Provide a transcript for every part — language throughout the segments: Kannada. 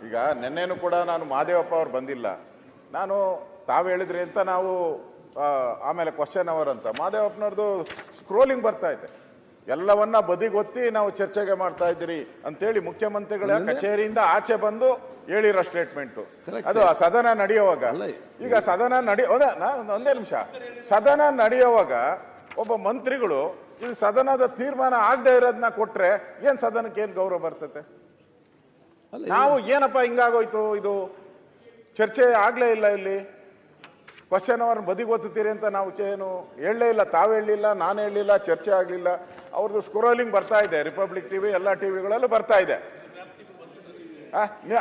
ಈಗ ನಿನ್ನೆನೂ ಕೂಡ ನಾನು ಮಹದೇವಪ್ಪ ಅವ್ರು ಬಂದಿಲ್ಲ, ನಾನು ತಾವು ಹೇಳಿದ್ರಿ ಅಂತ ನಾವು ಆಮೇಲೆ ಕ್ವಶನ್ ಅವರ್ ಅಂತ ಮಹದೇವಪ್ಪನವ್ರದ್ದು ಸ್ಕ್ರೋಲಿಂಗ್ ಬರ್ತಾ ಇದೆ, ಎಲ್ಲವನ್ನ ಬದಿಗೊತ್ತಿ ನಾವು ಚರ್ಚೆಗೆ ಮಾಡ್ತಾ ಇದ್ದೀರಿ ಅಂತೇಳಿ ಮುಖ್ಯಮಂತ್ರಿಗಳ ಕಚೇರಿಯಿಂದ ಆಚೆ ಬಂದು ಹೇಳಿರೋ ಸ್ಟೇಟ್ಮೆಂಟು. ಅದು ಆ ಸದನ ನಡೆಯುವಾಗ, ಈಗ ಸದನ ಒಂದೇ ನಿಮಿಷ, ಸದನ ನಡೆಯುವಾಗ ಒಬ್ಬ ಮಂತ್ರಿಗಳು ಇದು ಸದನದ ತೀರ್ಮಾನ ಆಗದೆ ಇರೋದನ್ನ ಕೊಟ್ರೆ ಏನ್ ಸದನಕ್ಕೆ ಏನ್ ಗೌರವ ಬರ್ತತೆ? ನಾವು ಏನಪ್ಪ ಹಿಂಗಾಗೋಯ್ತು, ಇದು ಚರ್ಚೆ ಆಗ್ಲೇ ಇಲ್ಲ, ಇಲ್ಲಿ ಕ್ವಶನ್ ಅವರ್ ಬದಿಗೊತ್ತೀರಿ ಅಂತ ನಾವು ಏನು ಹೇಳಲೇ ಇಲ್ಲ, ತಾವು ಹೇಳಲಿಲ್ಲ, ನಾನು ಹೇಳಲಿಲ್ಲ, ಚರ್ಚೆ ಆಗಲಿಲ್ಲ. ಅವ್ರದ್ದು ಸ್ಕ್ರೋಲಿಂಗ್ ಬರ್ತಾ ಇದೆ, ರಿಪಬ್ಲಿಕ್ ಟಿವಿ ಎಲ್ಲ ಟಿವಿಗಳಲ್ಲೂ ಬರ್ತಾ ಇದೆ.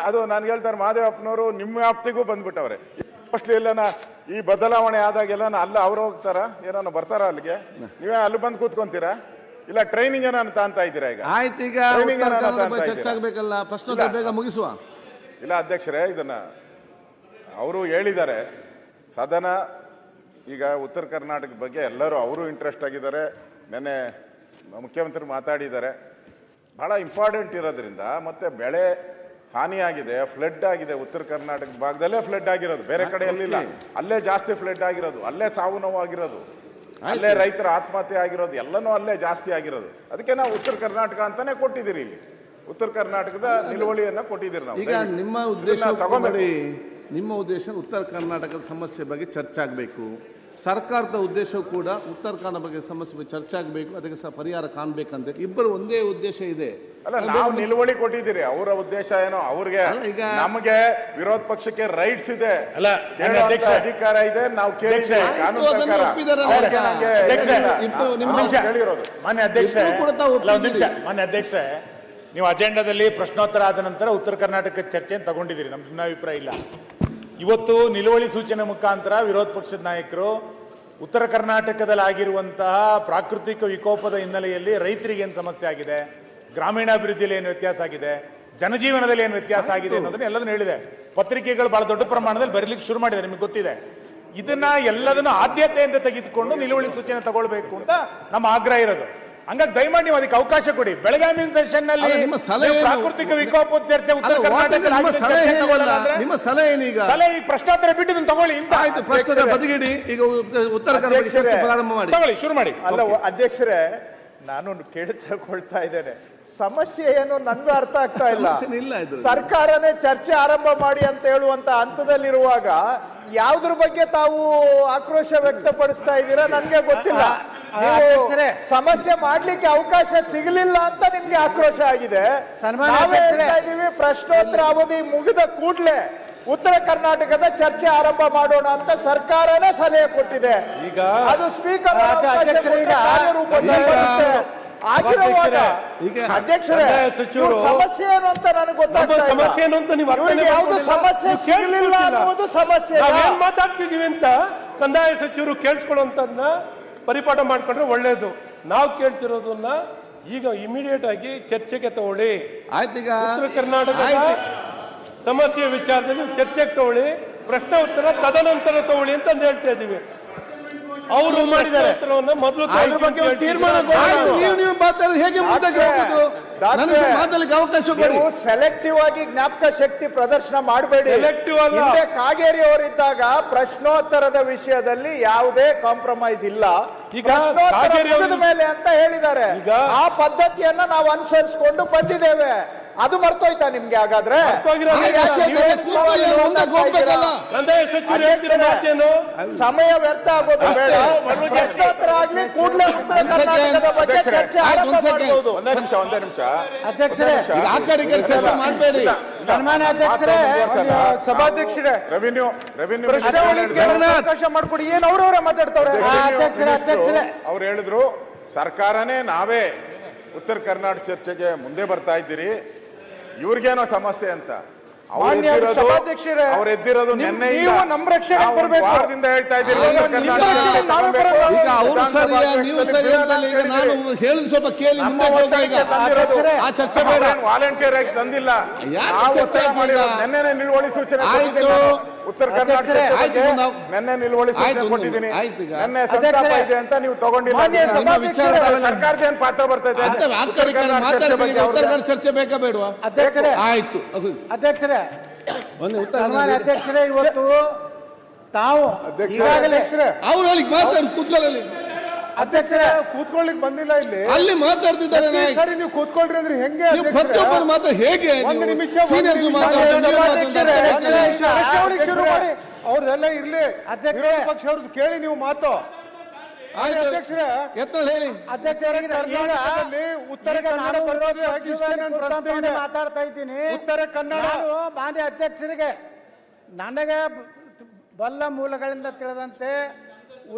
ಅದು ನಾನು ಹೇಳ್ತಾರೆ ಮಹದೇವಪ್ಪನವರು ನಿಮ್ಮ ವ್ಯಾಪ್ತಿಗೂ ಬಂದ್ಬಿಟ್ಟವ್ರೆ. ಮೋಸ್ಟ್ಲಿ ಎಲ್ಲ ಈ ಬದಲಾವಣೆ ಆದಾಗೆಲ್ಲ ಅಲ್ಲ ಅವ್ರು ಹೋಗ್ತಾರ, ಏನಾನ ಬರ್ತಾರ ಅಲ್ಲಿಗೆ, ನೀವೇ ಅಲ್ಲಿ ಬಂದು ಕೂತ್ಕೊಂತೀರಾ, ಇಲ್ಲ ಟ್ರೈನಿಂಗ್ ಏನಾನ ತಾಂತಾ ಇದ್ದೀರಾ? ಈಗ ಆಯ್ತು, ಈಗ ಚರ್ಚೆ ಆಗ್ಬೇಕಲ್ಲ, ಪ್ರಶ್ನೆ ಬೇಗ ಮುಗಿಸುವ. ಇಲ್ಲ ಅಧ್ಯಕ್ಷರೇ, ಇದನ್ನ ಅವರು ಹೇಳಿದ್ದಾರೆ, ಸದನ ಈಗ ಉತ್ತರ ಕರ್ನಾಟಕದ ಬಗ್ಗೆ ಎಲ್ಲರೂ ಅವರು ಇಂಟ್ರೆಸ್ಟ್ ಆಗಿದ್ದಾರೆ. ನೆನ್ನೆ ಮುಖ್ಯಮಂತ್ರಿ ಮಾತಾಡಿದ್ದಾರೆ, ಬಹಳ ಇಂಪಾರ್ಟೆಂಟ್ ಇರೋದ್ರಿಂದ. ಮತ್ತೆ ಬೆಳೆ ಹಾನಿಯಾಗಿದೆ, ಫ್ಲಡ್ ಆಗಿದೆ, ಉತ್ತರ ಕರ್ನಾಟಕದ ಭಾಗದಲ್ಲೇ ಫ್ಲಡ್ ಆಗಿರೋದು, ಬೇರೆ ಕಡೆ ಎಲ್ಲಿಲ್ಲ, ಅಲ್ಲೇ ಜಾಸ್ತಿ ಫ್ಲಡ್ ಆಗಿರೋದು, ಅಲ್ಲೇ ಸಾವು ನೋವು ಆಗಿರೋದು, ಅಲ್ಲೇ ರೈತರ ಆತ್ಮಹತ್ಯೆ ಆಗಿರೋದು, ಎಲ್ಲನೂ ಅಲ್ಲೇ ಜಾಸ್ತಿ ಆಗಿರೋದು. ಅದಕ್ಕೆ ನಾವು ಉತ್ತರ ಕರ್ನಾಟಕ ಅಂತಾನೆ ಕೊಟ್ಟಿದ್ದೀರಿ, ಇಲ್ಲಿ ಉತ್ತರ ಕರ್ನಾಟಕದ ನಿಲುವಳಿಯನ್ನ ಕೊಟ್ಟಿದ್ದೀರಿ ನಾವು. ಈಗ ನಿಮ್ಮ ಉದ್ದೇಶ ಉತ್ತರ ಕರ್ನಾಟಕದ ಸಮಸ್ಯೆ ಬಗ್ಗೆ ಚರ್ಚೆ ಆಗಬೇಕು, ಸರ್ಕಾರದ ಉದ್ದೇಶವೂ ಕೂಡ ಉತ್ತರ ಕನ್ನಡ ಬಗ್ಗೆ ಸಮಸ್ಯೆ ಬಗ್ಗೆ ಚರ್ಚೆ ಆಗಬೇಕು, ಅದಕ್ಕೆ ಸಹ ಪರಿಹಾರ ಕಾಣಬೇಕಂತ ಇಬ್ಬರು ಒಂದೇ ಉದ್ದೇಶ ಇದೆ. ಅಲ್ಲ, ನಾವು ನಿಲುವಳಿ ಕೊಟ್ಟಿದ್ದೀರಿ, ಅವರ ಉದ್ದೇಶ ಏನೋ ಅವ್ರಿಗೆ, ನಮಗೆ ವಿರೋಧ ಪಕ್ಷಕ್ಕೆ ರೈಟ್ಸ್ ಇದೆ, ಅಧಿಕಾರ ಇದೆ, ನಾವು ಕೇಳಿದ್ದೇವೆ, ಕಾನೂನು ಪ್ರಕಾರ ಹೇಳಿರೋದು. ಮಾನ್ಯ ಅಧ್ಯಕ್ಷ, ನೀವು ಅಜೆಂಡಾದಲ್ಲಿ ಪ್ರಶ್ನೋತ್ತರ ಆದ ನಂತರ ಉತ್ತರ ಕರ್ನಾಟಕದ ಚರ್ಚೆ ತಗೊಂಡಿದ್ದೀರಿ, ನಮ್ದು ಭಿನ್ನಾಭಿಪ್ರಾಯ ಇಲ್ಲ. ಇವತ್ತು ನಿಲುವಳಿ ಸೂಚನೆ ಮುಖಾಂತರ ವಿರೋಧ ಪಕ್ಷದ ನಾಯಕರು ಉತ್ತರ ಕರ್ನಾಟಕದಲ್ಲಿ ಆಗಿರುವಂತಹ ಪ್ರಾಕೃತಿಕ ವಿಕೋಪದ ಹಿನ್ನೆಲೆಯಲ್ಲಿ ರೈತರಿಗೆ ಏನು ಸಮಸ್ಯೆ ಆಗಿದೆ, ಗ್ರಾಮೀಣಾಭಿವೃದ್ಧಿಯಲ್ಲಿ ಏನು ವ್ಯತ್ಯಾಸ ಆಗಿದೆ, ಜನಜೀವನದಲ್ಲಿ ಏನು ವ್ಯತ್ಯಾಸ ಆಗಿದೆ ಅನ್ನೋದನ್ನ ಎಲ್ಲದನ್ನು ಹೇಳಿದೆ. ಪತ್ರಿಕೆಗಳು ಬಹಳ ದೊಡ್ಡ ಪ್ರಮಾಣದಲ್ಲಿ ಬರೀಲಿಕ್ಕೆ ಶುರು ಮಾಡಿದೆ, ನಿಮಗೆ ಗೊತ್ತಿದೆ. ಇದನ್ನ ಎಲ್ಲದನ್ನು ಆದ್ಯತೆಯಿಂದ ತೆಗೆದುಕೊಂಡು ನಿಲುವಳಿ ಸೂಚನೆ ತಗೊಳ್ಬೇಕು ಅಂತ ನಮ್ಮ ಆಗ್ರಹ ಇರೋದು. ಹಂಗಾಗಿ ದಯಮಾಡಿ ನೀವು ಅದಕ್ಕೆ ಅವಕಾಶ ಕೊಡಿ. ಬೆಳಗಾವಿ ಸೆಷನ್ ನಲ್ಲಿ ಪ್ರಾಕೃತಿಕ ವಿಕೋಪ ಚರ್ಚೆ ಉತ್ತರ ಕರ್ನಾಟಕ ನಿಮ್ಮ ಸಲಹೆ ಏನೀಗ? ಸಲಹೆ ಈ ಪ್ರಶ್ನೋತ್ತರ ಬಿಟ್ಟು ತಗೊಳ್ಳಿ ಅಂತ. ಆಯ್ತು, ಪ್ರಶ್ನೋತ್ತರ ಬದಿಗಿಡಿ, ಈಗ ಉತ್ತರ ಕರ್ನಾಟಕ ಪ್ರಾರಂಭ ಮಾಡಿ, ತಗೊಳ್ಳಿ, ಶುರು ಮಾಡಿ. ಅಲ್ಲ ಅಧ್ಯಕ್ಷರೇ, ನಾನು ಕೇಳ್ತಾ ಇದ್ದೇನೆ, ಸಮಸ್ಯೆ ಏನು ನನ್ಗೂ ಅರ್ಥ ಆಗ್ತಾ ಇಲ್ಲ. ಸರ್ಕಾರನೇ ಚರ್ಚೆ ಆರಂಭ ಮಾಡಿ ಅಂತ ಹೇಳುವಂತ ಹಂತದಲ್ಲಿರುವಾಗ ಯಾವ್ದ್ರ ಬಗ್ಗೆ ತಾವು ಆಕ್ರೋಶ ವ್ಯಕ್ತಪಡಿಸ್ತಾ ಇದ್ದೀರಾ ನನ್ಗೆ ಗೊತ್ತಿಲ್ಲ. ಸಮಸ್ಯೆ ಮಾಡ್ಲಿಕ್ಕೆ ಅವಕಾಶ ಸಿಗಲಿಲ್ಲ ಅಂತ ನಿಮ್ಗೆ ಆಕ್ರೋಶ ಆಗಿದೆ. ಇದೀವಿ, ಪ್ರಶ್ನೋತ್ತರ ಅವಧಿ ಮುಗಿದ ಕೂಡಲೇ ಉತ್ತರ ಕರ್ನಾಟಕದ ಚರ್ಚೆ ಆರಂಭ ಮಾಡೋಣ ಅಂತ ಸರ್ಕಾರನೇ ಸಲಹೆ ಕೊಟ್ಟಿದೆ. ಈಗ ಅದು ಸ್ಪೀಕರ್ ಆಗಿರುವಾಗ ಅಧ್ಯಕ್ಷರೇ, ಸಮಸ್ಯೆ ಏನು ಅಂತ ನನಗೆ ಗೊತ್ತಾಗ್ತಾ ಇಲ್ಲ. ಯಾವುದು ಸಮಸ್ಯೆ ಸಿಗಲಿಲ್ಲ ಅನ್ನೋದು ಸಮಸ್ಯೆ. ಏನ್ ಮಾತಾಡ್ತಿದೀವಿ ಅಂತ ಕಂದಾಯ ಸಚಿವರು ಕೇಳಿಸ್ಕೊಳ್ಳುವಂತದನ್ನ ಪರಿಪಾಠ ಮಾಡ್ಕೊಂಡ್ರೆ ಒಳ್ಳೇದು. ನಾವು ಕೇಳ್ತಿರೋದನ್ನ ಈಗ ಇಮಿಡಿಯೇಟ್ ಆಗಿ ಚರ್ಚೆಗೆ ತಗೊಳ್ಳಿ. ಉತ್ತರ ಕರ್ನಾಟಕದ ಸಮಸ್ಯೆ ವಿಚಾರದಲ್ಲಿ ಚರ್ಚೆಗೆ ತಗೊಳ್ಳಿ, ಪ್ರಶ್ನೆ ಉತ್ತರ ತದನಂತರ ತಗೊಳ್ಳಿ ಅಂತ ಹೇಳ್ತಾ ಇದ್ದೀವಿ. ಅವರು ಮಾಡಿದ್ದಾರೆ ಮೊದಲು ತೀರ್ಮಾನ ಸೆಲೆಕ್ಟಿವ್ ಆಗಿ ಜ್ಞಾಪಕ ಶಕ್ತಿ ಪ್ರದರ್ಶನ ಮಾಡಬೇಡಿ. ಹಿಂದೆ ಕಾಗೇರಿ ಅವರಿದ್ದಾಗ ಪ್ರಶ್ನೋತ್ತರದ ವಿಷಯದಲ್ಲಿ ಯಾವುದೇ ಕಾಂಪ್ರಮೈಸ್ ಇಲ್ಲ, ಪ್ರಶ್ನೋತ್ತರ ಮೇಲೆ ಅಂತ ಹೇಳಿದ್ದಾರೆ. ಆ ಪದ್ಧತಿಯನ್ನ ನಾವು ಅನುಸರಿಸಿಕೊಂಡು ಬಂದಿದ್ದೇವೆ. ಅದು ಮರ್ತೋಯ್ತಾ ನಿಮ್ಗೆ? ಹಾಗಾದ್ರೆ ಸಮಯ ವ್ಯರ್ಥ ಆಗೋದು ಬೇಡ. ಪ್ರಶ್ನೋತ್ತರ ಆಗ್ಲಿ, ಕೂಡಲೇ ಉತ್ತರ ಕರ್ನಾಟಕದ ಬಗ್ಗೆ ಚರ್ಚೆ ಆರಂಭ ಮಾಡಬಹುದು. ಒಂದೇ ನಿಮಿಷ ಅಧ್ಯಕ್ಷರೇ, ಚರ್ಚೆ ಮಾಡಬೇಡಿ. ಸನ್ಮಾನ್ಯ ಅಧ್ಯಕ್ಷರೇ, ಸಭಾಧ್ಯಕ್ಷರೇ, ರೆವಿನ್ಯೂ ಅವಕಾಶ ಮಾಡ್ಕೊಡಿ. ಏನ್ ಅವ್ರವರೇ ಮಾತಾಡ್ತಾವ್ರೆ? ಅವ್ರು ಹೇಳಿದ್ರು, ಸರ್ಕಾರನೇ ನಾವೇ ಉತ್ತರ ಕರ್ನಾಟಕ ಚರ್ಚೆಗೆ ಮುಂದೆ ಬರ್ತಾ ಇದ್ದೀರಿ, ಇವ್ರಿಗೇನೋ ಸಮಸ್ಯೆ ಅಂತ. ಅವ್ರು ಎದ್ದಿರೋದು ನಿನ್ನೆ, ನಮ್ಮ ರಕ್ಷಣೆ ವಾರದಿಂದ ಹೇಳ್ತಾ ಇದ್ದೀರಿ ಸ್ವಲ್ಪ ಕೇಳಿ, ವಾಲಂಟಿಯರ್ ಆಗಿ ತಂದಿಲ್ಲ. ನೆನ್ನೆ ನಿಲುವಳಿ ಸೂಚನೆ ಉತ್ತರ ಕರ್ನಾಟಕ ಆಯ್ತು, ನಾವು- ನೆನ್ನೆ ನಿಲುವಳಿ ಸೂಚನೆ ಆಯ್ತು, ಕೊಟ್ಟಿದ್ದೀನಿ. ಆಯ್ತು ಈಗ. ನೆನ್ನೆ ಸಂತಾಪ ಇದೆ ಅಂತ ನೀವು ತಗೊಂಡಿಲ್ಲ. ನಿಮ್ಮ ವಿಚಾರ ಸರ್ಕಾರದ ಏನ್ ಪಾತ್ರ ಬರ್ತೈತೆ? ಉತ್ತರ ಚರ್ಚೆ ಬೇಕಾ ಬೇಡವಾ? ಅಧ್ಯಕ್ಷರೇ ಆಯ್ತು ಅಧ್ಯಕ್ಷರೇ ಒಂದು ಉತ್ತರ ಸನ್ಮಾನ್ಯ ಅಧ್ಯಕ್ಷರೇ ಇವತ್ತು ತಾವು ಈಗಾಗಲೇ ಅವ್ರು ಅಲ್ಲಿ ಮಾತಾಡಿ ಕೂತ್ಕೊಳ್ಳಿ. ಅಧ್ಯಕ್ಷರೇ ಕೂತ್ಕೊಳ್ಳಿಕ್ ಬಂದಿಲ್ಲ ಇಲ್ಲಿ. ಅಲ್ಲಿ ಮಾತಾಡ್ತಿದ್ದಾರೆ ನಾಯಕ್. ಸರಿ ನೀವು ಕೂತ್ಕೊಳ್ರಿ ಅಂದ್ರೆ ಹೆಂಗೆ? ನೀವು ಪ್ರತಿಯೊಬ್ಬರು ಮಾತ್ರ ಹೇಗೆ ಒಂದು ನಿಮಿಷ ಅವ್ರದೆಲ್ಲ ಇರ್ಲಿ. ಅಧ್ಯಕ್ಷರೇ ಪಕ್ಷ ಅವ್ರದ್ದು ಕೇಳಿ ನೀವು ಮಾತು. ಅಧ್ಯಕ್ಷರೇ ಎತ್ತಲ್ ಹೇಳಿ. ಅಧ್ಯಕ್ಷರೇ ಕರ್ನಾಟಕದಲ್ಲಿ ಉತ್ತರ ಕನ್ನಡ ಬರೋದು ಹೇಗೆ ಇಷ್ಟೇ ನನ್ನ ಪ್ರಶ್ನೆ ಇದೆ. ಮಾತಾಡ್ತಾ ಇದ್ದೀನಿ. ಉತ್ತರ ಕನ್ನಡ ನಾನು ಮಾನ್ಯ ಅಧ್ಯಕ್ಷರಿಗೆ ನನಗೆ ಬಲ್ಲ ಮೂಲಗಳಿಂದ ತಿಳಿದಂತೆ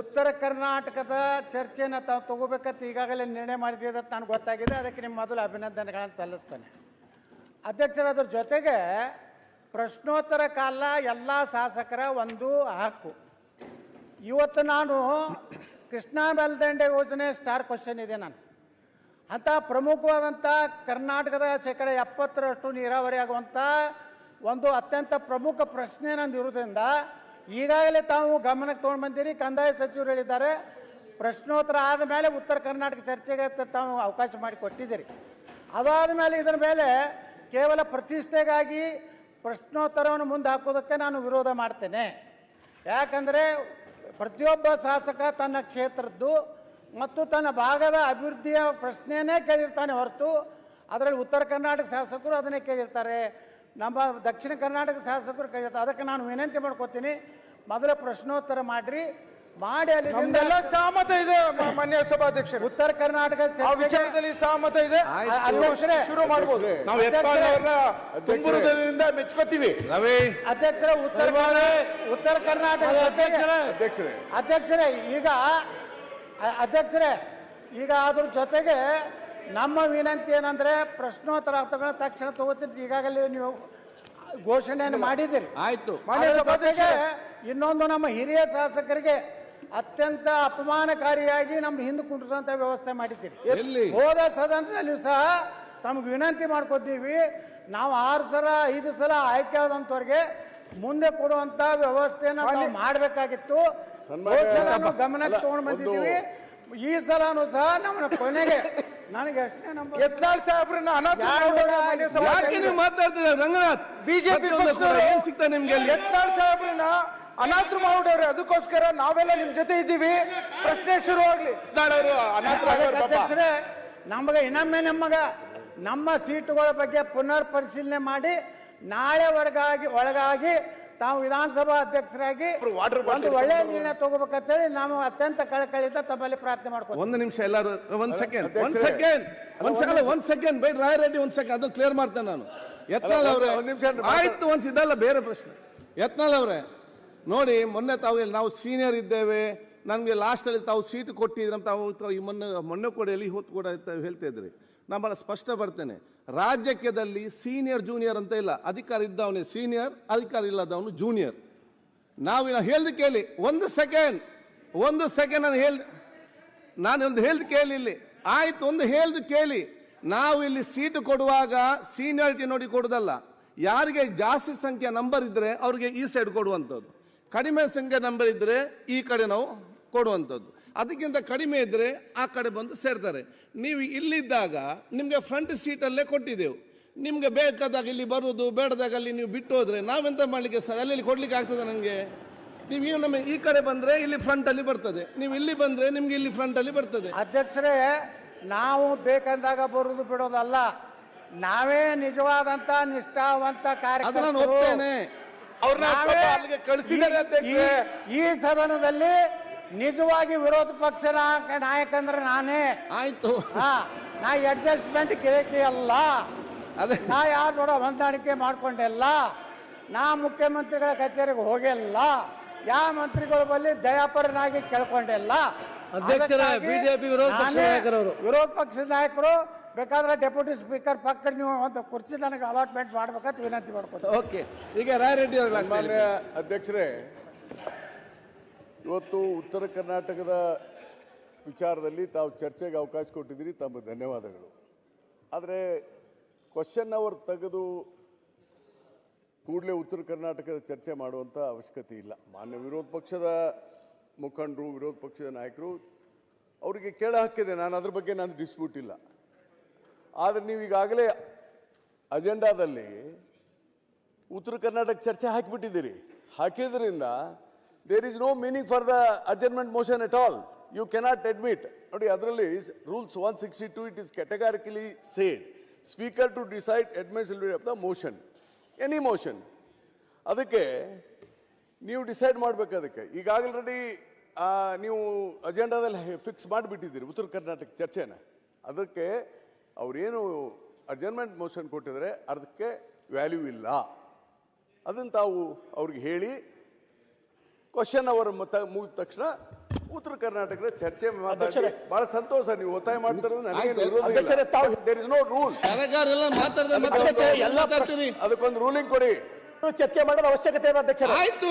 ಉತ್ತರ ಕರ್ನಾಟಕದ ಚರ್ಚೆಯನ್ನು ತಾವು ತಗೋಬೇಕಂತ ಈಗಾಗಲೇ ನಿರ್ಣಯ ಮಾಡಿದ್ದೀರಿ ಅಂತ ನನಗೆ ಗೊತ್ತಾಗಿದೆ. ಅದಕ್ಕೆ ನಿಮ್ಮ ಮೊದಲು ಅಭಿನಂದನೆಗಳನ್ನು ಸಲ್ಲಿಸ್ತೇನೆ. ಅಧ್ಯಕ್ಷರ ಅದ್ರ ಜೊತೆಗೆ ಪ್ರಶ್ನೋತ್ತರ ಕಾಲ ಎಲ್ಲ ಶಾಸಕರ ಒಂದು ಹಕ್ಕು. ಇವತ್ತು ನಾನು ಕೃಷ್ಣಾ ಮೇಲ್ದಂಡೆ ಯೋಜನೆ ಸ್ಟಾರ್ ಕ್ವಶನ್ ಇದೆ ನಾನು ಅಂತ ಪ್ರಮುಖವಾದಂಥ ಕರ್ನಾಟಕದ 70% ನೀರಾವರಿ ಆಗುವಂಥ ಒಂದು ಅತ್ಯಂತ ಪ್ರಮುಖ ಪ್ರಶ್ನೆ ನಂದು ಇರೋದ್ರಿಂದ ಈಗಾಗಲೇ ತಾವು ಗಮನಕ್ಕೆ ತೊಗೊಂಡು ಬಂದಿರಿ. ಕಂದಾಯ ಸಚಿವರು ಹೇಳಿದ್ದಾರೆ ಪ್ರಶ್ನೋತ್ತರ ಆದ ಮೇಲೆ ಉತ್ತರ ಕರ್ನಾಟಕ ಚರ್ಚೆಗೆ ತಾವು ಅವಕಾಶ ಮಾಡಿ ಕೊಟ್ಟಿದ್ದೀರಿ. ಅದಾದ ಮೇಲೆ ಇದರ ಮೇಲೆ ಕೇವಲ ಪ್ರತಿಷ್ಠೆಗಾಗಿ ಪ್ರಶ್ನೋತ್ತರವನ್ನು ಮುಂದೆ ಹಾಕೋದಕ್ಕೆ ನಾನು ವಿರೋಧ ಮಾಡ್ತೇನೆ. ಯಾಕಂದರೆ ಪ್ರತಿಯೊಬ್ಬ ಶಾಸಕ ತನ್ನ ಕ್ಷೇತ್ರದ್ದು ಮತ್ತು ತನ್ನ ಭಾಗದ ಅಭಿವೃದ್ಧಿಯ ಪ್ರಶ್ನೆಯೇ ಕೇಳಿರ್ತಾನೆ ಹೊರತು ಅದರಲ್ಲಿ ಉತ್ತರ ಕರ್ನಾಟಕ ಶಾಸಕರು ಅದನ್ನೇ ಕೇಳಿರ್ತಾರೆ, ನಮ್ಮ ದಕ್ಷಿಣ ಕರ್ನಾಟಕ ಶಾಸಕರು ಕೇಳಿರ್ತಾರೆ. ಅದಕ್ಕೆ ನಾನು ವಿನಂತಿ ಮಾಡ್ಕೋತೀನಿ, ಮೊದಲ ಪ್ರಶ್ನೋತ್ತರ ಮಾಡಿ ಅಲ್ಲಿ ಸಹಮತ ಇದೆ ಮಾನ್ಯ ಸಭಾಧ್ಯಕ್ಷರು. ಉತ್ತರ ಕರ್ನಾಟಕ ವಿಚಾರದಲ್ಲಿ ಸಹಮತ ಇದೆ. ಅಧ್ಯಕ್ಷರೇ ಶುರು ಮಾಡಬಹುದು. ನಾವು ತುಂಬುವುದರಿಂದ ಮೆಚ್ಕೋತೀವಿ. ರವಿ ಅಧ್ಯಕ್ಷರ ಉತ್ತರ ಕರ್ನಾಟಕ ಅಧ್ಯಕ್ಷರೇ ಈಗ ಅದ್ರ ಜೊತೆಗೆ ನಮ್ಮ ವಿನಂತಿ ಏನಂದ್ರೆ ಪ್ರಶ್ನೋತ್ತರ ತಗೊಂಡ ತಕ್ಷಣ ತಗೋತೀನಿ. ಈಗಾಗಲೇ ನೀವು ಘೋಷಣೆಯನ್ನು ಮಾಡಿದ್ದೀರಿ. ಆಯ್ತು. ಜೊತೆಗೆ ಇನ್ನೊಂದು ನಮ್ಮ ಹಿರಿಯ ಶಾಸಕರಿಗೆ ಅತ್ಯಂತ ಅಪಮಾನಕಾರಿಯಾಗಿ ನಮ್ಮ ಹಿಂದೆ ಕುಂಡ್ರಿಸುವಂತ ವ್ಯವಸ್ಥೆ ಮಾಡಿದ್ದೀರಿ. ಹೋದ ಸದನದಲ್ಲಿಯೂ ಸಹ ತಮ್ಗೆ ವಿನಂತಿ ಮಾಡ್ಕೊತೀವಿ, ನಾವು 6 ಸಲ 5 ಸಲ ಆಯ್ಕೆ ಆದಂತವ್ರಿಗೆ ಮುಂದೆ ಕೊಡುವಂತ ವ್ಯವಸ್ಥೆಯನ್ನು ನಾವು ಮಾಡಬೇಕಾಗಿತ್ತು. ಗಮನಕ್ಕೆ ತಗೊಂಡು ಬಂದಿದ್ದೀವಿ. ಈ ಸಲನೂ ಸಹ ನಮ್ಮ ಕೊನೆಗೆ ನನಗೆ ಎಷ್ಟೇ ನಮ್ಮ ಯತ್ನಾಳ್ ಸಾಹೇಬ್ರನ್ನ ಮಾತಾಡ್ತೀರ ರಂಗನಾಥ್? ಬಿಜೆಪಿ ಏನ್ ಸಿಗ್ತಾ ನಿಮ್ಗೆ? ಯತ್ನಾಳ್ ಸಾಹೇಬ್ರನ್ನ ಅನಾಥರು ಮಾಡಿದವ್ರೆ, ಅದಕ್ಕೋಸ್ಕರ ನಾವೆಲ್ಲ ನಿಮ್ ಜೊತೆ ಇದ್ದೀವಿ. ಪ್ರಶ್ನೆ ಶುರು ಆಗ್ಲಿ. ಅಧ್ಯಕ್ಷರೇ, ನಮಗೆ ಇನ್ನೊಮ್ಮೆ ನಮ್ಮ ಸೀಟುಗಳ ಬಗ್ಗೆ ಪುನರ್ ಪರಿಶೀಲನೆ ಮಾಡಿ ನಾಳೆ ಒಳಗಾಗಿ ತಾವು ವಿಧಾನಸಭಾ ಅಧ್ಯಕ್ಷರಾಗಿ ಒಂದು ಒಳ್ಳೆಯ ನಿರ್ಣಯ ತಗೋಬೇಕಂತೇಳಿ ನಾವು ಅತ್ಯಂತ ಕಳಕಳಿಯಿಂದ ತಮ್ಮಲ್ಲಿ ಪ್ರಾರ್ಥನೆ ಮಾಡ್ತೀವಿ. ಒಂದು ನಿಮಿಷ ಎಲ್ಲರೂ ಒಂದ್ ಸೆಕೆಂಡ್ ಬೇಡ ರಾಯರೆಡ್ಡಿ, ಒಂದ್ ಸೆಕೆಂಡ್ ಅದು ಕ್ಲಿಯರ್ ಮಾಡ್ತೇನೆ ನಾನು. ಯತ್ನಾಳ್ ಅವರೇ ಆಯ್ತು, ಇದಲ್ಲ ಬೇರೆ ಪ್ರಶ್ನೆ. ಯತ್ನಾಳ್ ಅವರೇ ನೋಡಿ, ಮೊನ್ನೆ ನಾವು ಸೀನಿಯರ್ ಇದ್ದೇವೆ, ನಮಗೆ ಲಾಸ್ಟಲ್ಲಿ ತಾವು ಸೀಟ್ ಕೊಟ್ಟಿದ್ರೆ ತಾವು ಮೊನ್ನೆ ಕೂಡ ಎಲ್ಲಿ ಹೊತ್ತು ಕೂಡ ಹೇಳ್ತಾ ಇದ್ರಿ. ನಾನು ಬಹಳ ಸ್ಪಷ್ಟ ಬರ್ತೇನೆ, ರಾಜ್ಯದಲ್ಲಿ ಸೀನಿಯರ್ ಜೂನಿಯರ್ ಅಂತ ಇಲ್ಲ. ಅಧಿಕಾರ ಇದ್ದವನೇ ಸೀನಿಯರ್, ಅಧಿಕಾರ ಇಲ್ಲದವನು ಜೂನಿಯರ್. ನಾವು ಹೇಳ್ದು ಕೇಳಿ, ಒಂದು ಸೆಕೆಂಡ್ ನಾನು ಹೇಳ್ದು ಕೇಳಿ ಇಲ್ಲಿ. ಆಯ್ತು, ಒಂದು ಹೇಳ್ದು ಕೇಳಿ. ನಾವು ಇಲ್ಲಿ ಸೀಟು ಕೊಡುವಾಗ ಸೀನಿಯಾರಿಟಿ ನೋಡಿ ಕೊಡುದಲ್ಲ. ಯಾರಿಗೆ ಜಾಸ್ತಿ ಸಂಖ್ಯೆ ನಂಬರ್ ಇದ್ರೆ ಅವ್ರಿಗೆ ಈ ಸೈಡ್ ಕೊಡುವಂಥದ್ದು, ಕಡಿಮೆ ಸಂಖ್ಯೆ ನಂಬರ್ ಇದ್ರೆ ಈ ಕಡೆ ನಾವು ಕೊಡುವಂಥದ್ದು. ಅದಕ್ಕಿಂತ ಕಡಿಮೆ ಇದ್ದರೆ ಆ ಕಡೆ ಬಂದು ಸೇರ್ತಾರೆ. ನೀವು ಇಲ್ಲಿದ್ದಾಗ ನಿಮಗೆ ಫ್ರಂಟ್ ಸೀಟಲ್ಲೇ ಕೊಟ್ಟಿದ್ದೆವು. ನಿಮಗೆ ಬೇಕಾದಾಗ ಇಲ್ಲಿ ಬರುವುದು, ಬೇಡದಾಗ ಅಲ್ಲಿ ನೀವು ಬಿಟ್ಟು ಹೋದರೆ ನಾವೆಂತ ಮಾಡಲಿಕ್ಕೆ ಅಲ್ಲಿ ಕೊಡ್ಲಿಕ್ಕೆ ಆಗ್ತದೆ ನನಗೆ? ನೀವು ನಮ್ಮ ಈ ಕಡೆ ಬಂದರೆ ಇಲ್ಲಿ ಫ್ರಂಟಲ್ಲಿ ಬರ್ತದೆ, ನೀವು ಇಲ್ಲಿ ಬಂದರೆ ನಿಮ್ಗೆ ಇಲ್ಲಿ ಫ್ರಂಟಲ್ಲಿ ಬರ್ತದೆ. ಅಧ್ಯಕ್ಷರೇ, ನಾವು ಬೇಕಂದಾಗ ಬರುವುದು ಬಿಡೋದಲ್ಲ, ನಾವೇ ನಿಜವಾದಂತ ನಿಷ್ಠಾವಂತ ಕಾರ್ಯಕರ್ತರು. ಈ ಸದನದಲ್ಲಿ ನಿಜವಾಗಿ ವಿರೋಧ ಪಕ್ಷ ನಾಯಕ ಅಂದ್ರೆ ನಾನೇ. ಆಯ್ತು, ನಾ ಅಡ್ಜಸ್ಟ್ಮೆಂಟ್ ಕೇಳಿ ಅಲ್ಲ, ನಾ ಯಾರು ಕೂಡ ಹೊಂದಾಣಿಕೆ ಮಾಡ್ಕೊಂಡಿಲ್ಲ, ನಾ ಮುಖ್ಯಮಂತ್ರಿಗಳ ಕಚೇರಿಗೆ ಹೋಗಿಲ್ಲ, ಯಾವ ಮಂತ್ರಿಗಳ ಬಳಿ ದಯಾಪರನಾಗಿ ಕೇಳ್ಕೊಂಡಿಲ್ಲ. ಬಿಜೆಪಿ ವಿರೋಧ ಪಕ್ಷದ ನಾಯಕರು ಬೇಕಾದ್ರೆ ಡೆಪ್ಯೂಟಿ ಸ್ಪೀಕರ್ ಪಕ್ಕ ನೀವು ಒಂದು ಕುರ್ಚಿ ನನಗೆ ಅಲಾಟ್ಮೆಂಟ್ ಮಾಡ್ಬೇಕಂತ ವಿನಂತಿ ಮಾಡ್ಕೊತೀನಿ. ಓಕೆ, ಈಗ ರಾಯರೆಡ್ಡಿ ಅವರು. ಮಾನ್ಯ ಅಧ್ಯಕ್ಷರೇ, ಇವತ್ತು ಉತ್ತರ ಕರ್ನಾಟಕದ ವಿಚಾರದಲ್ಲಿ ತಾವು ಚರ್ಚೆಗೆ ಅವಕಾಶ ಕೊಟ್ಟಿದ್ದೀರಿ, ತಮ್ಮ ಧನ್ಯವಾದಗಳು. ಆದರೆ ಕ್ವಶನ್ ಅವರ್ ತೆಗೆದು ಕೂಡಲೇ ಉತ್ತರ ಕರ್ನಾಟಕದ ಚರ್ಚೆ ಮಾಡುವಂಥ ಅವಶ್ಯಕತೆ ಇಲ್ಲ. ಮಾನ್ಯ ವಿರೋಧ ಪಕ್ಷದ ಮುಖಂಡರು, ವಿರೋಧ ಪಕ್ಷದ ನಾಯಕರು ಅವರಿಗೆ ಕೇಳ ಹಕ್ಕಿದೆ, ನಾನು ಅದ್ರ ಬಗ್ಗೆ ನಾನು ಡಿಸ್ಪ್ಯೂಟ್ ಇಲ್ಲ. ಆದರೆ ನೀವು ಈಗಾಗಲೇ ಅಜೆಂಡಾದಲ್ಲಿ ಉತ್ತರ ಕರ್ನಾಟಕ ಚರ್ಚೆ ಹಾಕಿಬಿಟ್ಟಿದ್ದೀರಿ. ಹಾಕಿದ್ರಿಂದ there is no meaning for the adjournment motion at all. You cannot admit. ನೋಡಿ, ಅದರಲ್ಲಿ rules 162 it is categorically said speaker to decide admissibility of the motion, any motion. ಅದಕ್ಕೆ ನೀವು ಡಿಸೈಡ್ ಮಾಡಬೇಕು. ಅದಕ್ಕೆ ಈಗಾಗಲೇ ನೀವು ಅಜೆಂಡಾದಲ್ಲಿ ಫಿಕ್ಸ್ ಮಾಡಿಬಿಟ್ಟಿದ್ದೀರಿ ಉತ್ತರ ಕರ್ನಾಟಕ ಚರ್ಚೆನ. ಅದಕ್ಕೆ ಅವರೇನು ಅಡ್ಜರ್ನ್ಮೆಂಟ್ ಮೋಷನ್ ಕೊಟ್ಟಿದ್ದಾರೆ ಅದಕ್ಕೆ ವ್ಯಾಲ್ಯೂ ಇಲ್ಲ. ಅದನ್ನು ತಾವು ಅವ್ರಿಗೆ ಹೇಳಿ ಕ್ವಶನ್ ಅವರ್ ಮುಗಿದ ತಕ್ಷಣ ಉತ್ತರ ಕರ್ನಾಟಕದ ಚರ್ಚೆ ಮಾತಾಡಿ. ಬಹಳ ಸಂತೋಷ ನೀವು ಒತ್ತಾಯ ಮಾಡ್ತಿರೋದು, ನನಗೇನು ವಿರೋಧ ಇಲ್ಲ. There is no rule. ಅದಕ್ಕೊಂದು ರೂಲಿಂಗ್ ಕೊಡಿ. ಚರ್ಚೆ ಮಾಡೋದು ಅವಶ್ಯಕತೆ ಇದೆ ಅಧ್ಯಕ್ಷರೇ. ಆಯ್ತು,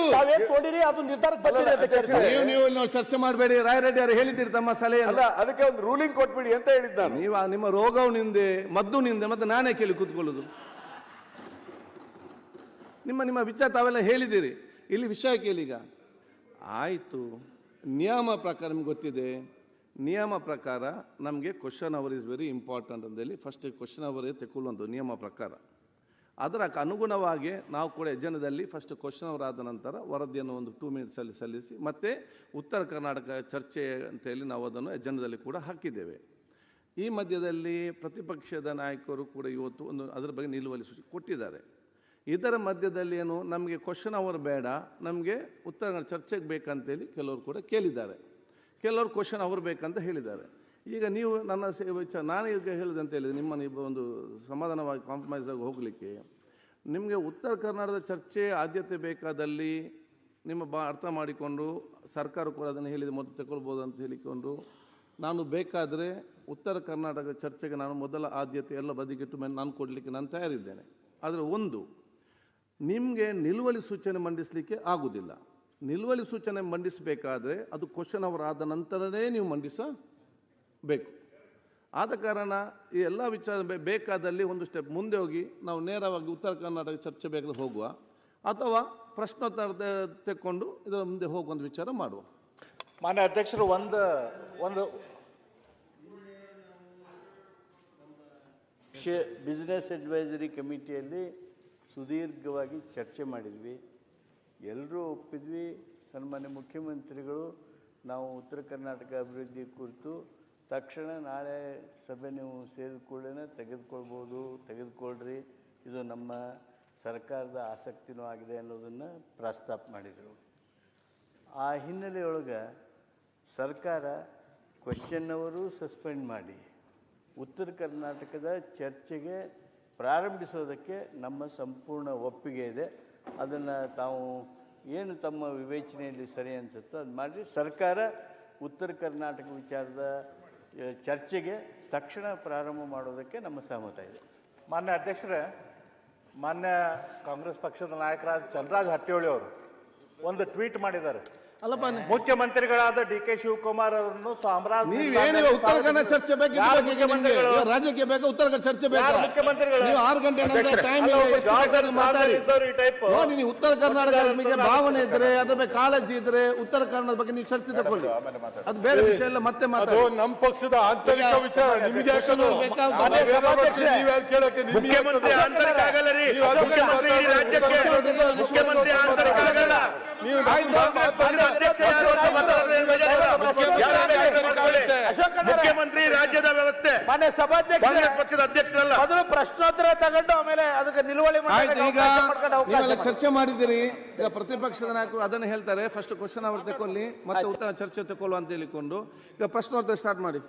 ನೋಡಿರಿ, ಅದು ನಿರ್ಧಾರಕ್ಕೆ ಬಂದಿದೆ ಅಧ್ಯಕ್ಷರೇ. ನೀವು ಚರ್ಚೆ ಮಾಡಬೇಡಿ. ರಾಯರೆಡ್ಡಿ ಅವರು ಹೇಳಿದ್ದೀರಿ ತಮ್ಮ ಸಲಹೆ. ಅಲ್ಲ, ಅದಕ್ಕೆ ಒಂದು ರೂಲಿಂಗ್ ಕೊಟ್ಬಿಡಿ ಅಂತ ಹೇಳಿದ್ದು ನಾನು. ನೀವು ನಿಮ್ಮ ರೋಗವು ನಿಂದೆ, ಮದ್ದು ನಿಂದೆ, ಮತ್ತೆ ನಾನೇ ಕೇಳಿ ಕೂತ್ಕೊಳ್ಳೋದು. ನಿಮ್ಮ ವಿಚಾರ ತಾವೆಲ್ಲ ಹೇಳಿದ್ದೀರಿ. ಇಲ್ಲಿ ವಿಷಯ ಕೇಳೀಗ. ಆಯಿತು, ನಿಯಮ ಪ್ರಕಾರ ನಿಮ್ಗೆ ಗೊತ್ತಿದೆ. ನಿಯಮ ಪ್ರಕಾರ ನಮಗೆ question hour is very important ಅಂತೇಳಿ ಫಸ್ಟ್ ಕ್ವಶನ್ ಅವರೇ ತೆಕ್ಕೊಳ್ಳುವಂಥ ನಿಯಮ ಪ್ರಕಾರ. ಅದರ ಅನುಗುಣವಾಗಿ ನಾವು ಕೂಡ ಎಜೆಂಡಾದಲ್ಲಿ ಫಸ್ಟ್ ಕ್ವಶನ್ ಅವರ್ ಆದ ನಂತರ ವರದಿಯನ್ನು ಒಂದು 2 ಮಿನಿಟ್ಸಲ್ಲಿ ಸಲ್ಲಿಸಿ ಮತ್ತೆ ಉತ್ತರ ಕರ್ನಾಟಕ ಚರ್ಚೆ ಅಂತೇಳಿ ನಾವು ಅದನ್ನು ಎಜೆಂಡಾದಲ್ಲಿ ಕೂಡ ಹಾಕಿದ್ದೇವೆ. ಈ ಮಧ್ಯದಲ್ಲಿ ಪ್ರತಿಪಕ್ಷದ ನಾಯಕರು ಕೂಡ ಇವತ್ತು ಒಂದು ಅದರ ಬಗ್ಗೆ ನಿಲುವಳಿ ಸೂಚನೆ ಕೊಟ್ಟಿದ್ದಾರೆ. ಇದರ ಮಧ್ಯದಲ್ಲಿ ಏನು, ನಮಗೆ ಕ್ವಶನ್ ಅವರ್ ಬೇಡ, ನಮಗೆ ಉತ್ತರ ಚರ್ಚೆಗೆ ಬೇಕಂತೇಳಿ ಕೆಲವರು ಕೂಡ ಕೇಳಿದ್ದಾರೆ. ಕೆಲವರು ಕ್ವಶನ್ ಅವರ್ ಬೇಕಂತ ಹೇಳಿದ್ದಾರೆ. ಈಗ ನೀವು ನನ್ನ ವಿಚಾರ ನಾನು ಈಗ ಹೇಳಿದೆ ಅಂತ ಹೇಳಿದೆ, ನಿಮ್ಮ ಒಂದು ಸಮಾಧಾನವಾಗಿ ಕಾಂಪ್ರಮೈಸ್ ಆಗಿ ಹೋಗಲಿಕ್ಕೆ ನಿಮಗೆ ಉತ್ತರ ಕರ್ನಾಟಕದ ಚರ್ಚೆ ಆದ್ಯತೆ ಬೇಕಾದಲ್ಲಿ ನಿಮ್ಮ ಅರ್ಥ ಮಾಡಿಕೊಂಡು ಸರ್ಕಾರ ಕೂಡ ಅದನ್ನು ಹೇಳಿದೆ ಮೊದಲು ತಗೊಳ್ಬೋದು ಅಂತ ಹೇಳಿಕೊಂಡು ನಾನು ಬೇಕಾದರೆ ಉತ್ತರ ಕರ್ನಾಟಕ ಚರ್ಚೆಗೆ ನಾನು ಮೊದಲ ಆದ್ಯತೆ ಎಲ್ಲ ಬದಿಗಿಟ್ಟು ಮೇಲೆ ನಾನು ಕೊಡಲಿಕ್ಕೆ ನಾನು ತಯಾರಿದ್ದೇನೆ. ಆದರೆ ಒಂದು, ನಿಮಗೆ ನಿಲುವಳಿ ಸೂಚನೆ ಮಂಡಿಸಲಿಕ್ಕೆ ಆಗುವುದಿಲ್ಲ. ನಿಲುವಳಿ ಸೂಚನೆ ಮಂಡಿಸಬೇಕಾದ್ರೆ ಅದು ಕ್ವಶನ್ ಅವರ್ ಆದ ನಂತರವೇ ನೀವು ಮಂಡಿಸಬೇಕು. ಆದ ಕಾರಣ ಈ ಎಲ್ಲ ವಿಚಾರ ಬೇಕಾದಲ್ಲಿ ಒಂದು ಸ್ಟೆಪ್ ಮುಂದೆ ಹೋಗಿ ನಾವು ನೇರವಾಗಿ ಉತ್ತರ ಕರ್ನಾಟಕ ಚರ್ಚೆ ಬೇಕಾದ್ರೆ ಹೋಗುವ, ಅಥವಾ ಪ್ರಶ್ನೋತ್ತರ ತೆಕ್ಕೊಂಡು ಇದರ ಮುಂದೆ ಹೋಗುವಂಥ ವಿಚಾರ ಮಾಡುವ. ಮಾನ್ಯ ಅಧ್ಯಕ್ಷರು, ಒಂದು ಬಿಸ್ನೆಸ್ ಅಡ್ವೈಸರಿ ಕಮಿಟಿಯಲ್ಲಿ ಸುದೀರ್ಘವಾಗಿ ಚರ್ಚೆ ಮಾಡಿದ್ವಿ. ಎಲ್ಲರೂ ಒಪ್ಪಿದ್ವಿ. ಸನ್ಮಾನ್ಯ ಮುಖ್ಯಮಂತ್ರಿಗಳು ನಾವು ಉತ್ತರ ಕರ್ನಾಟಕ ಅಭಿವೃದ್ಧಿ ಕುರಿತು ತಕ್ಷಣ ನಾಳೆ ಸಭೆ ನೀವು ಸೇರಿದ ಕೂಡಲೇ ತೆಗೆದುಕೊಳ್ರಿ, ಇದು ನಮ್ಮ ಸರ್ಕಾರದ ಆಸಕ್ತಿನೂ ಆಗಿದೆ ಅನ್ನೋದನ್ನು ಪ್ರಸ್ತಾಪ ಮಾಡಿದರು. ಆ ಹಿನ್ನೆಲೆಯೊಳಗೆ ಸರ್ಕಾರ ಕ್ವೆಶ್ಚನ್ ಅವರು ಸಸ್ಪೆಂಡ್ ಮಾಡಿ ಉತ್ತರ ಕರ್ನಾಟಕದ ಚರ್ಚೆಗೆ ಪ್ರಾರಂಭಿಸೋದಕ್ಕೆ ನಮ್ಮ ಸಂಪೂರ್ಣ ಒಪ್ಪಿಗೆ ಇದೆ. ಅದನ್ನು ತಾವು ಏನು ತಮ್ಮ ವಿವೇಚನೆಯಲ್ಲಿ ಸರಿ ಅನಿಸುತ್ತೋ ಅದು ಮಾಡಿ ಸರ್ಕಾರ ಉತ್ತರ ಕರ್ನಾಟಕ ವಿಚಾರದ ಚರ್ಚೆಗೆ ತಕ್ಷಣ ಪ್ರಾರಂಭ ಮಾಡೋದಕ್ಕೆ ನಮ್ಮ ಸಹಮತ ಇದೆ. ಮಾನ್ಯ ಅಧ್ಯಕ್ಷರೇ, ಮಾನ್ಯ ಕಾಂಗ್ರೆಸ್ ಪಕ್ಷದ ನಾಯಕರಾದ ಚಲರಾಜ್ ಹಟ್ಟಿಹೊಳಿ ಅವರು ಒಂದು ಟ್ವೀಟ್ ಮಾಡಿದ್ದಾರೆ. ಅಲ್ಲಪ್ಪ, ಮುಖ್ಯಮಂತ್ರಿಗಳಾದ DK ಶಿವಕುಮಾರ್ ಅವರನ್ನು ನೀವೇನು ಉತ್ತರ ಕನ್ನಡ ಚರ್ಚೆ ಬೇಕು, ರಾಜ್ಯಕ್ಕೆ ಬೇಕಾ ಉತ್ತರ ಕನ್ನಡ ಚರ್ಚೆ ಬೇಕಾ? ನೀವು 6 ಗಂಟೆ ನಂತರ ಟೈಮ್ ಮಾತಾಡಿ ನೋಡಿ. ನೀವು ಉತ್ತರ ಕರ್ನಾಟಕ ನಿಮಗೆ ಭಾವನೆ ಇದ್ರೆ, ಅದ್ರ ಬಗ್ಗೆ ಕಾಳಜಿ ಇದ್ರೆ ಉತ್ತರ ಕನ್ನಡದ ಬಗ್ಗೆ ನೀವು ಚರ್ಚೆ ತಗೊಳ್ಳಿ. ಅದು ಬೇರೆ ವಿಷಯ ಇಲ್ಲ. ಮತ್ತೆ ಮಾತಾಡಿ. ನಮ್ಮ ಪಕ್ಷದ ಆಂತರಿಕ ವಿಚಾರ ನಿಮಗೆ ಮುಖ್ಯಮಂತ್ರಿ ಆಂತರಿಕ ಆಗಲ್ಲ ರೀ, ಮುಖ್ಯಮಂತ್ರಿ ಆಂತರಿಕ ಆಗಲ್ಲ. ಮುಖ್ಯಮಂತ್ರಿ ರಾಜ್ಯದ ವ್ಯವಸ್ಥೆ, ಮನೆ ಸಭಾಧ್ಯಕ್ಷ, ಕಾಂಗ್ರೆಸ್ ಪಕ್ಷದ ಅಧ್ಯಕ್ಷರಲ್ಲ. ಮೊದಲು ಪ್ರಶ್ನೋತ್ತರ ತಗೊಂಡು ಆಮೇಲೆ ಅದಕ್ಕೆ ನಿಲುವಳಿ ಈಗ ಚರ್ಚೆ ಮಾಡಿದಿರಿ. ಈಗ ಪ್ರತಿಪಕ್ಷದ ನಾಯಕರು ಅದನ್ನು ಹೇಳ್ತಾರೆ, ಫಸ್ಟ್ ಕ್ವಶನ್ ಅವರು ತಗೊಳ್ಳಿ ಮತ್ತೆ ಉತ್ತರ ಚರ್ಚೆ ತಗೊಳ್ಳುವ ಅಂತ ಹೇಳಿಕೊಂಡು ಈಗ ಪ್ರಶ್ನೋತ್ತರ ಸ್ಟಾರ್ಟ್ ಮಾಡಿ.